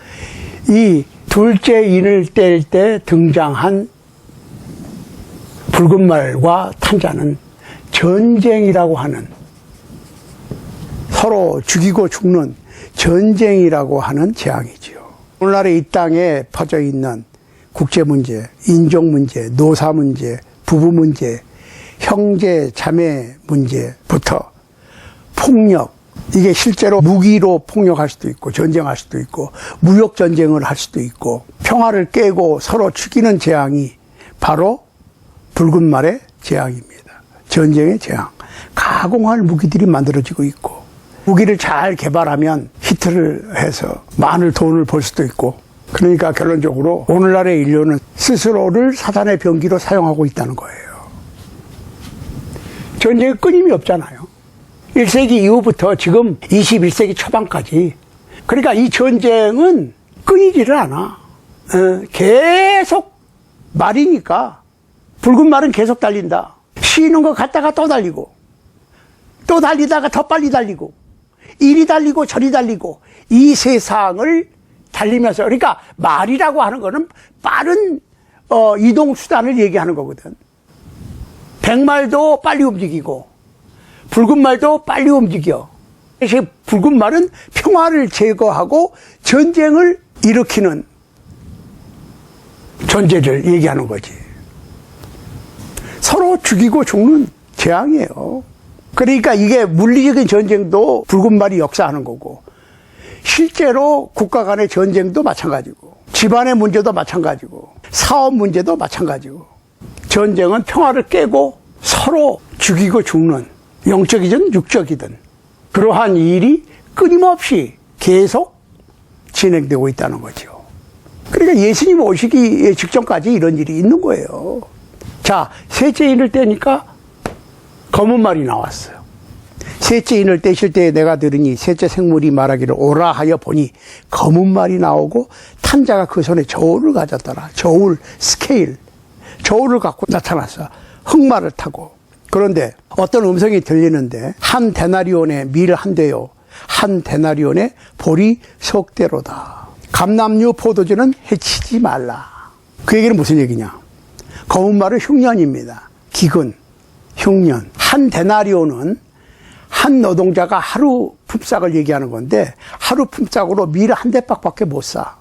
이 둘째 인을 뗄 때 등장한 붉은 말과 탄 자는 전쟁이라고 하는, 서로 죽이고 죽는 전쟁이라고 하는 재앙이지요. 오늘날의 이 땅에 퍼져 있는 국제 문제, 인종 문제, 노사 문제, 부부 문제, 형제 자매 문제부터 폭력, 이게 실제로 무기로 폭력할 수도 있고 전쟁할 수도 있고 무역 전쟁을 할 수도 있고 평화를 깨고 서로 죽이는 재앙이 바로 붉은 말의 재앙입니다. 전쟁의 재앙. 가공할 무기들이 만들어지고 있고, 무기를 잘 개발하면 히트를 해서 많은 돈을 벌 수도 있고, 그러니까 결론적으로 오늘날의 인류는 스스로를 사단의 병기로 사용하고 있다는 거예요. 전쟁이 끊임이 없잖아요. 1세기 이후부터 지금 21세기 초반까지. 그러니까 이 전쟁은 끊이지를 않아. 계속 말이니까. 붉은 말은 계속 달린다. 쉬는 거 갔다가 또 달리고, 또 달리다가 더 빨리 달리고, 이리 달리고 저리 달리고, 이 세상을 달리면서, 그러니까 말이라고 하는 거는 빠른 이동 수단을 얘기하는 거거든. 백말도 빨리 움직이고 붉은 말도 빨리 움직여. 그래서 붉은 말은 평화를 제거하고 전쟁을 일으키는 존재를 얘기하는 거지. 서로 죽이고 죽는 재앙이에요. 그러니까 이게 물리적인 전쟁도 붉은 말이 역사하는 거고, 실제로 국가 간의 전쟁도 마찬가지고, 집안의 문제도 마찬가지고, 사업 문제도 마찬가지고, 전쟁은 평화를 깨고 서로 죽이고 죽는, 영적이든 육적이든 그러한 일이 끊임없이 계속 진행되고 있다는 거죠. 그러니까 예수님 오시기 직전까지 이런 일이 있는 거예요. 자, 셋째 인을 떼니까 검은 말이 나왔어요. 셋째 인을 떼실 때 내가 들으니 셋째 생물이 말하기를 오라 하여 보니 검은 말이 나오고 탄 자가 그 손에 저울을 가졌더라. 저울, 스케일, 저울을 갖고 나타났어. 흑말을 타고. 그런데 어떤 음성이 들리는데, 한 데나리온에 밀 한 대요, 한 데나리온에 보리 석 대로다. 감람류 포도주는 해치지 말라. 그 얘기는 무슨 얘기냐? 검은 말은 흉년입니다. 기근, 흉년. 한 데나리온은 한 노동자가 하루 품삯을 얘기하는 건데, 하루 품삯으로 밀 한 대박밖에 못 사.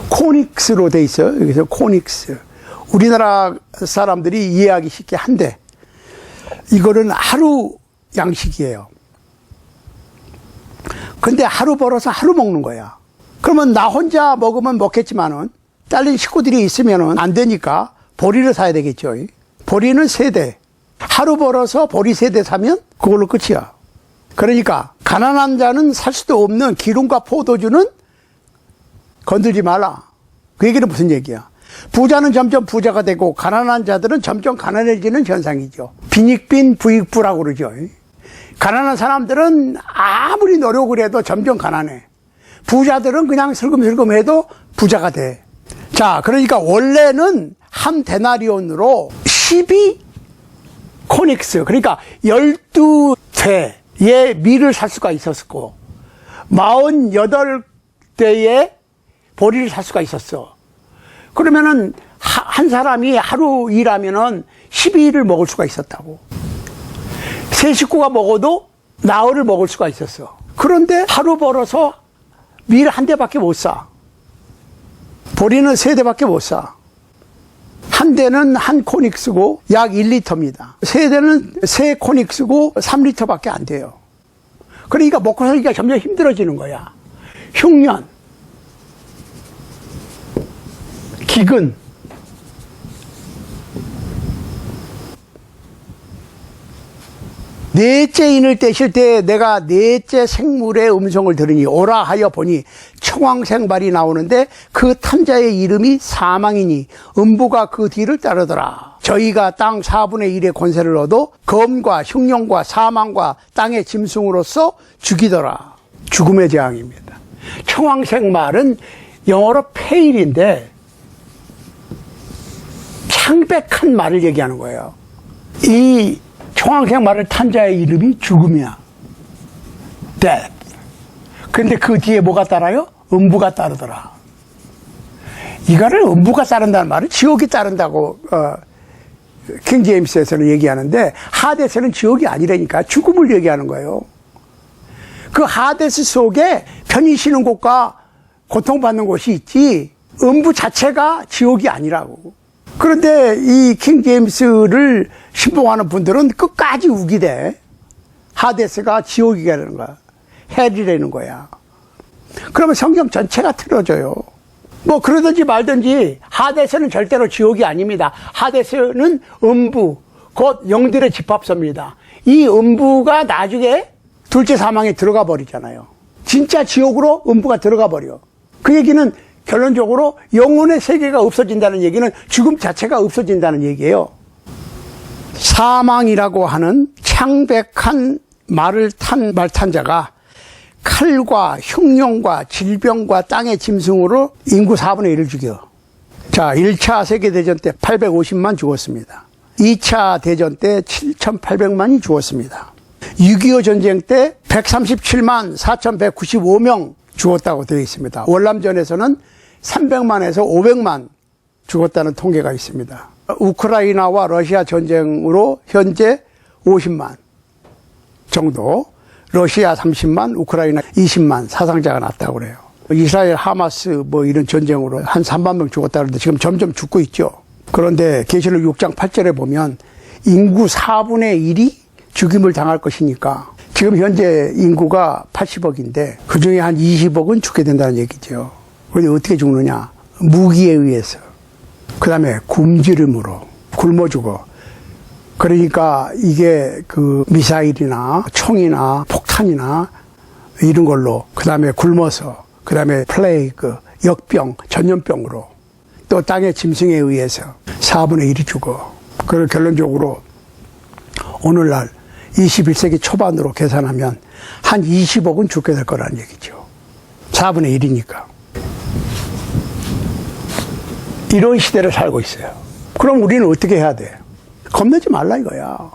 코닉스로 돼 있어요. 여기서 코닉스. 우리나라 사람들이 이해하기 쉽게 한 대. 이거는 하루 양식이에요. 근데 하루 벌어서 하루 먹는 거야. 그러면 나 혼자 먹으면 먹겠지만은 딸린 식구들이 있으면은 안 되니까 보리를 사야 되겠죠. 보리는 3대. 하루 벌어서 보리 3대 사면 그걸로 끝이야. 그러니까 가난한 자는 살 수도 없는 기름과 포도주는 건들지 말라. 그 얘기는 무슨 얘기야? 부자는 점점 부자가 되고 가난한 자들은 점점 가난해지는 현상이죠. 빈익빈 부익부라고 그러죠. 가난한 사람들은 아무리 노력을 해도 점점 가난해. 부자들은 그냥 슬금슬금 해도 부자가 돼. 자, 그러니까 원래는 한 데나리온으로 12 코닉스, 그러니까 12대의 밀을 살 수가 있었고 48대의 보리를 살 수가 있었어. 그러면은 한 사람이 하루 일하면은 12일을 먹을 수가 있었다고. 세 식구가 먹어도 나흘을 먹을 수가 있었어. 그런데 하루 벌어서 밀 한 대밖에 못 사. 보리는 3대밖에 못 사. 한 대는 한 코닉스고 약 1리터입니다. 3대는 3코닉스고 3리터밖에 안 돼요. 그러니까 먹고 살기가 점점 힘들어지는 거야. 흉년, 기근, 넷째 인을 떼실 때 내가 넷째 생물의 음성을 들으니 오라 하여 보니 청황생발이 나오는데 그 탄자의 이름이 사망이니 음부가 그 뒤를 따르더라. 저희가 땅 4분의 1의 권세를 얻어 검과 흉령과 사망과 땅의 짐승으로서 죽이더라. 죽음의 재앙입니다. 청황생말은 영어로 페일인데 창백한 말을 얘기하는 거예요. 이 청황생말을 탄 자의 이름이 죽음이야. death. 근데 그 뒤에 뭐가 따라요? 음부가 따르더라. 이거를 음부가 따른다는 말은 지옥이 따른다고 킹 제임스에서는 얘기하는데 하데스는 지옥이 아니라니까 죽음을 얘기하는 거예요. 그 하데스 속에 편히 쉬는 곳과 고통받는 곳이 있지 음부 자체가 지옥이 아니라고. 그런데 이 킹 제임스를 신봉하는 분들은 끝까지 우기대. 하데스가 지옥이라는 거야. 헬이라는 거야. 그러면 성경 전체가 틀어져요. 뭐 그러든지 말든지 하데스는 절대로 지옥이 아닙니다. 하데스는 음부, 곧 영들의 집합소입니다. 이 음부가 나중에 둘째 사망에 들어가 버리잖아요. 진짜 지옥으로 음부가 들어가 버려. 그 얘기는 결론적으로 영혼의 세계가 없어진다는 얘기는 죽음 자체가 없어진다는 얘기예요. 사망이라고 하는 창백한 말을 탄 자가 칼과 흉령과 질병과 땅의 짐승으로 인구 4분의 1을 죽여. 자, 1차 세계대전 때 850만 죽었습니다. 2차 대전 때 7,800만이 죽었습니다. 6.25 전쟁 때 137만 4,195명 죽었다고 되어 있습니다. 월남전에서는 300만에서 500만 죽었다는 통계가 있습니다. 우크라이나와 러시아 전쟁으로 현재 50만 정도, 러시아 30만, 우크라이나 20만 사상자가 났다고 그래요. 이스라엘 하마스 뭐 이런 전쟁으로 한 3만 명 죽었다고 하는데 지금 점점 죽고 있죠. 그런데 계시록 6장 8절에 보면 인구 4분의 1이 죽임을 당할 것이니까 지금 현재 인구가 80억인데 그중에 한 20억은 죽게 된다는 얘기죠. 그런데 어떻게 죽느냐? 무기에 의해서. 그 다음에 굶주림으로 굶어 죽어. 그러니까 이게 그 미사일이나 총이나 폭탄이나 이런 걸로, 그 다음에 굶어서, 그 다음에 플레이그, 역병, 전염병으로, 또 땅의 짐승에 의해서 4분의 1이 죽어. 그리고 결론적으로 오늘날 21세기 초반으로 계산하면 한 20억은 죽게 될 거라는 얘기죠. 4분의 1이니까. 이런 시대를 살고 있어요. 그럼 우리는 어떻게 해야 돼? 겁내지 말라 이거야.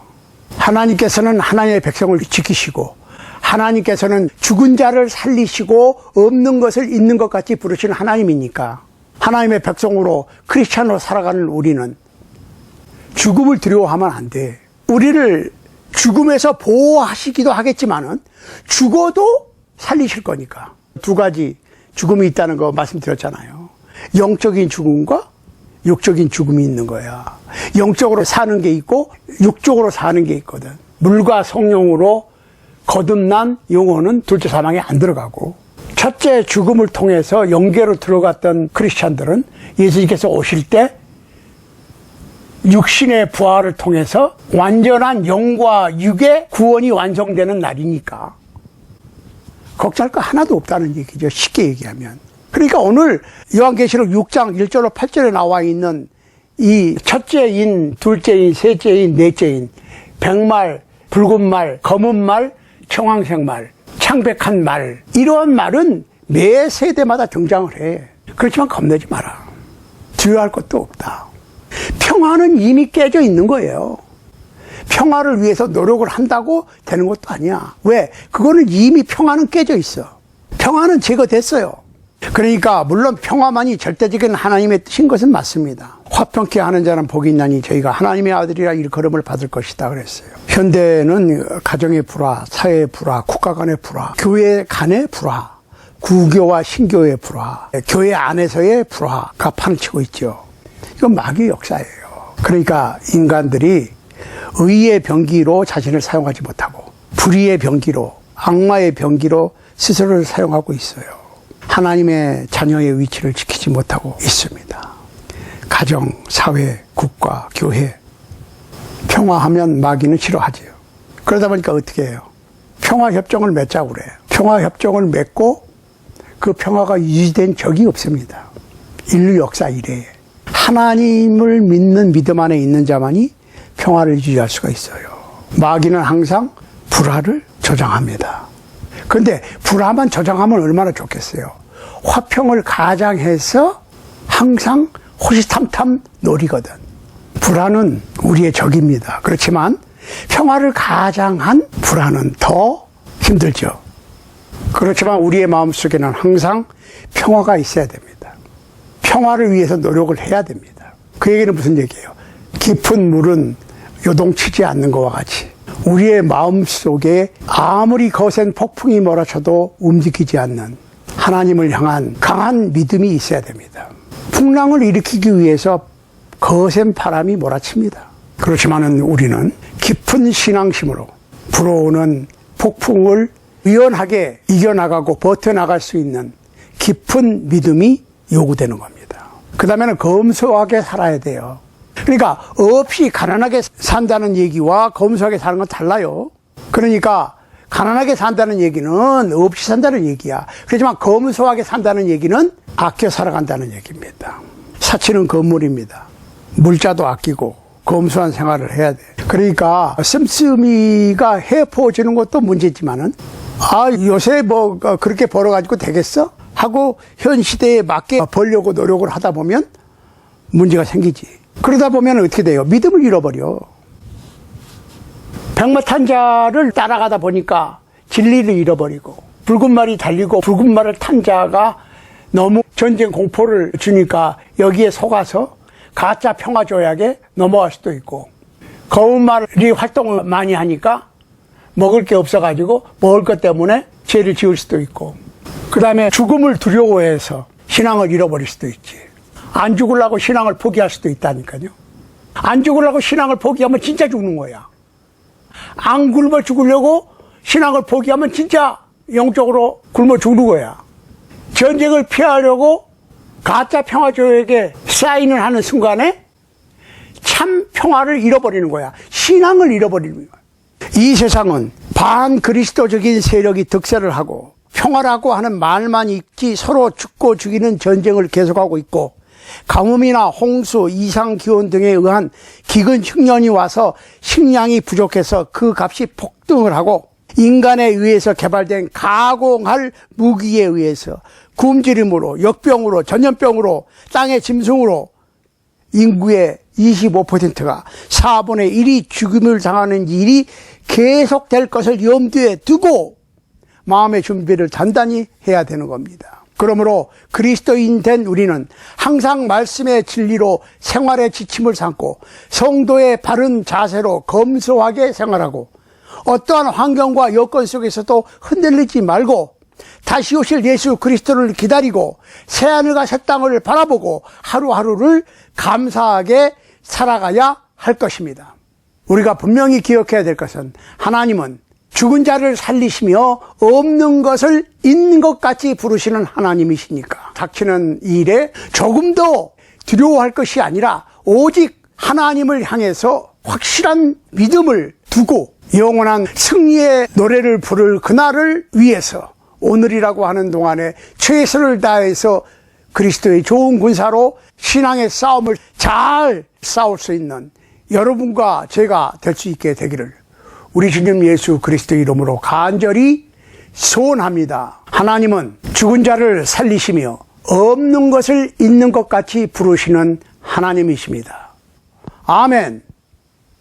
하나님께서는 하나님의 백성을 지키시고 하나님께서는 죽은 자를 살리시고 없는 것을 있는 것 같이 부르시는 하나님이니까 하나님의 백성으로 크리스찬으로 살아가는 우리는 죽음을 두려워하면 안 돼. 우리를 죽음에서 보호하시기도 하겠지만은 죽어도 살리실 거니까. 두 가지 죽음이 있다는 거 말씀드렸잖아요. 영적인 죽음과 육적인 죽음이 있는 거야. 영적으로 사는 게 있고 육적으로 사는 게 있거든. 물과 성령으로 거듭난 영혼은 둘째 사망에 안 들어가고, 첫째 죽음을 통해서 영계로 들어갔던 크리스찬들은 예수님께서 오실 때 육신의 부활을 통해서 완전한 영과 육의 구원이 완성되는 날이니까 걱정할 거 하나도 없다는 얘기죠. 쉽게 얘기하면. 그러니까 오늘 요한계시록 6장 1절로 8절에 나와 있는 이 첫째인, 둘째인, 셋째인, 넷째인, 백말, 붉은 말, 검은 말, 청황색 말, 창백한 말, 이러한 말은 매 세대마다 등장을 해. 그렇지만 겁내지 마라. 두려워할 것도 없다. 평화는 이미 깨져 있는 거예요. 평화를 위해서 노력을 한다고 되는 것도 아니야. 왜? 그거는 이미 평화는 깨져 있어. 평화는 제거됐어요. 그러니까 물론 평화만이 절대적인 하나님의 뜻인 것은 맞습니다. 화평케 하는 자는 복이 있나니 저희가 하나님의 아들이라 일컬음을 받을 것이다 그랬어요. 현대는 가정의 불화, 사회의 불화, 국가 간의 불화, 교회 간의 불화, 구교와 신교의 불화, 교회 안에서의 불화가 판치고 있죠. 이건 마귀의 역사예요. 그러니까 인간들이 의의 병기로 자신을 사용하지 못하고 불의의 병기로, 악마의 병기로 스스로를 사용하고 있어요. 하나님의 자녀의 위치를 지키지 못하고 있습니다. 가정, 사회, 국가, 교회. 평화하면 마귀는 싫어하지요. 그러다 보니까 어떻게 해요? 평화협정을 맺자고 그래요. 평화협정을 맺고 그 평화가 유지된 적이 없습니다. 인류 역사 이래에. 하나님을 믿는 믿음 안에 있는 자만이 평화를 유지할 수가 있어요. 마귀는 항상 불화를 조장합니다. 그런데 불화만 조장하면 얼마나 좋겠어요. 화평을 가장해서 항상 호시탐탐 노리거든. 불화는 우리의 적입니다. 그렇지만 평화를 가장한 불화는 더 힘들죠. 그렇지만 우리의 마음속에는 항상 평화가 있어야 됩니다. 평화를 위해서 노력을 해야 됩니다. 그 얘기는 무슨 얘기예요? 깊은 물은 요동치지 않는 것과 같이 우리의 마음속에 아무리 거센 폭풍이 몰아쳐도 움직이지 않는 하나님을 향한 강한 믿음이 있어야 됩니다. 풍랑을 일으키기 위해서 거센 바람이 몰아칩니다. 그렇지만 우리는 깊은 신앙심으로 불어오는 폭풍을 유연하게 이겨나가고 버텨나갈 수 있는 깊은 믿음이 요구되는 겁니다. 그 다음에는 검소하게 살아야 돼요. 그러니까 없이 가난하게 산다는 얘기와 검소하게 사는 건 달라요. 그러니까 가난하게 산다는 얘기는 없이 산다는 얘기야. 그렇지만 검소하게 산다는 얘기는 아껴 살아간다는 얘기입니다. 사치는 건물입니다. 물자도 아끼고 검소한 생활을 해야 돼. 그러니까 씀씀이가 해포주는 것도 문제지만은 요새 뭐 그렇게 벌어가지고 되겠어? 하고 현 시대에 맞게 벌려고 노력을 하다 보면 문제가 생기지. 그러다 보면 어떻게 돼요? 믿음을 잃어버려. 백마탄자를 따라가다 보니까 진리를 잃어버리고 붉은 말이 달리고 붉은 말을 탄 자가 너무 전쟁 공포를 주니까 여기에 속아서 가짜 평화 조약에 넘어갈 수도 있고 검은 말이 활동을 많이 하니까 먹을 게 없어가지고 먹을 것 때문에 죄를 지을 수도 있고 그 다음에 죽음을 두려워해서 신앙을 잃어버릴 수도 있지. 안 죽으려고 신앙을 포기할 수도 있다니까요. 안 죽으려고 신앙을 포기하면 진짜 죽는 거야. 안 굶어 죽으려고 신앙을 포기하면 진짜 영적으로 굶어 죽는 거야. 전쟁을 피하려고 가짜 평화조약에 사인을 하는 순간에 참 평화를 잃어버리는 거야. 신앙을 잃어버리는 거야. 이 세상은 반그리스도적인 세력이 득세를 하고 평화라고 하는 말만 있지 서로 죽고 죽이는 전쟁을 계속하고 있고 가뭄이나 홍수, 이상기온 등에 의한 기근 흉년이 와서 식량이 부족해서 그 값이 폭등을 하고 인간에 의해서 개발된 가공할 무기에 의해서 굶주림으로, 역병으로, 전염병으로, 땅의 짐승으로 인구의 25%가 4분의 1이 죽음을 당하는 일이 계속될 것을 염두에 두고 마음의 준비를 단단히 해야 되는 겁니다. 그러므로 그리스도인 된 우리는 항상 말씀의 진리로 생활의 지침을 삼고 성도의 바른 자세로 검소하게 생활하고 어떠한 환경과 여건 속에서도 흔들리지 말고 다시 오실 예수 그리스도를 기다리고 새하늘과 새 땅을 바라보고 하루하루를 감사하게 살아가야 할 것입니다. 우리가 분명히 기억해야 될 것은 하나님은 죽은 자를 살리시며 없는 것을 있는 것 같이 부르시는 하나님이시니까 닥치는 일에 조금 더 두려워할 것이 아니라 오직 하나님을 향해서 확실한 믿음을 두고 영원한 승리의 노래를 부를 그날을 위해서 오늘이라고 하는 동안에 최선을 다해서 그리스도의 좋은 군사로 신앙의 싸움을 잘 싸울 수 있는 여러분과 제가 될 수 있게 되기를 우리 주님 예수 그리스도 이름으로 간절히 소원합니다. 하나님은 죽은 자를 살리시며 없는 것을 있는 것 같이 부르시는 하나님이십니다. 아멘.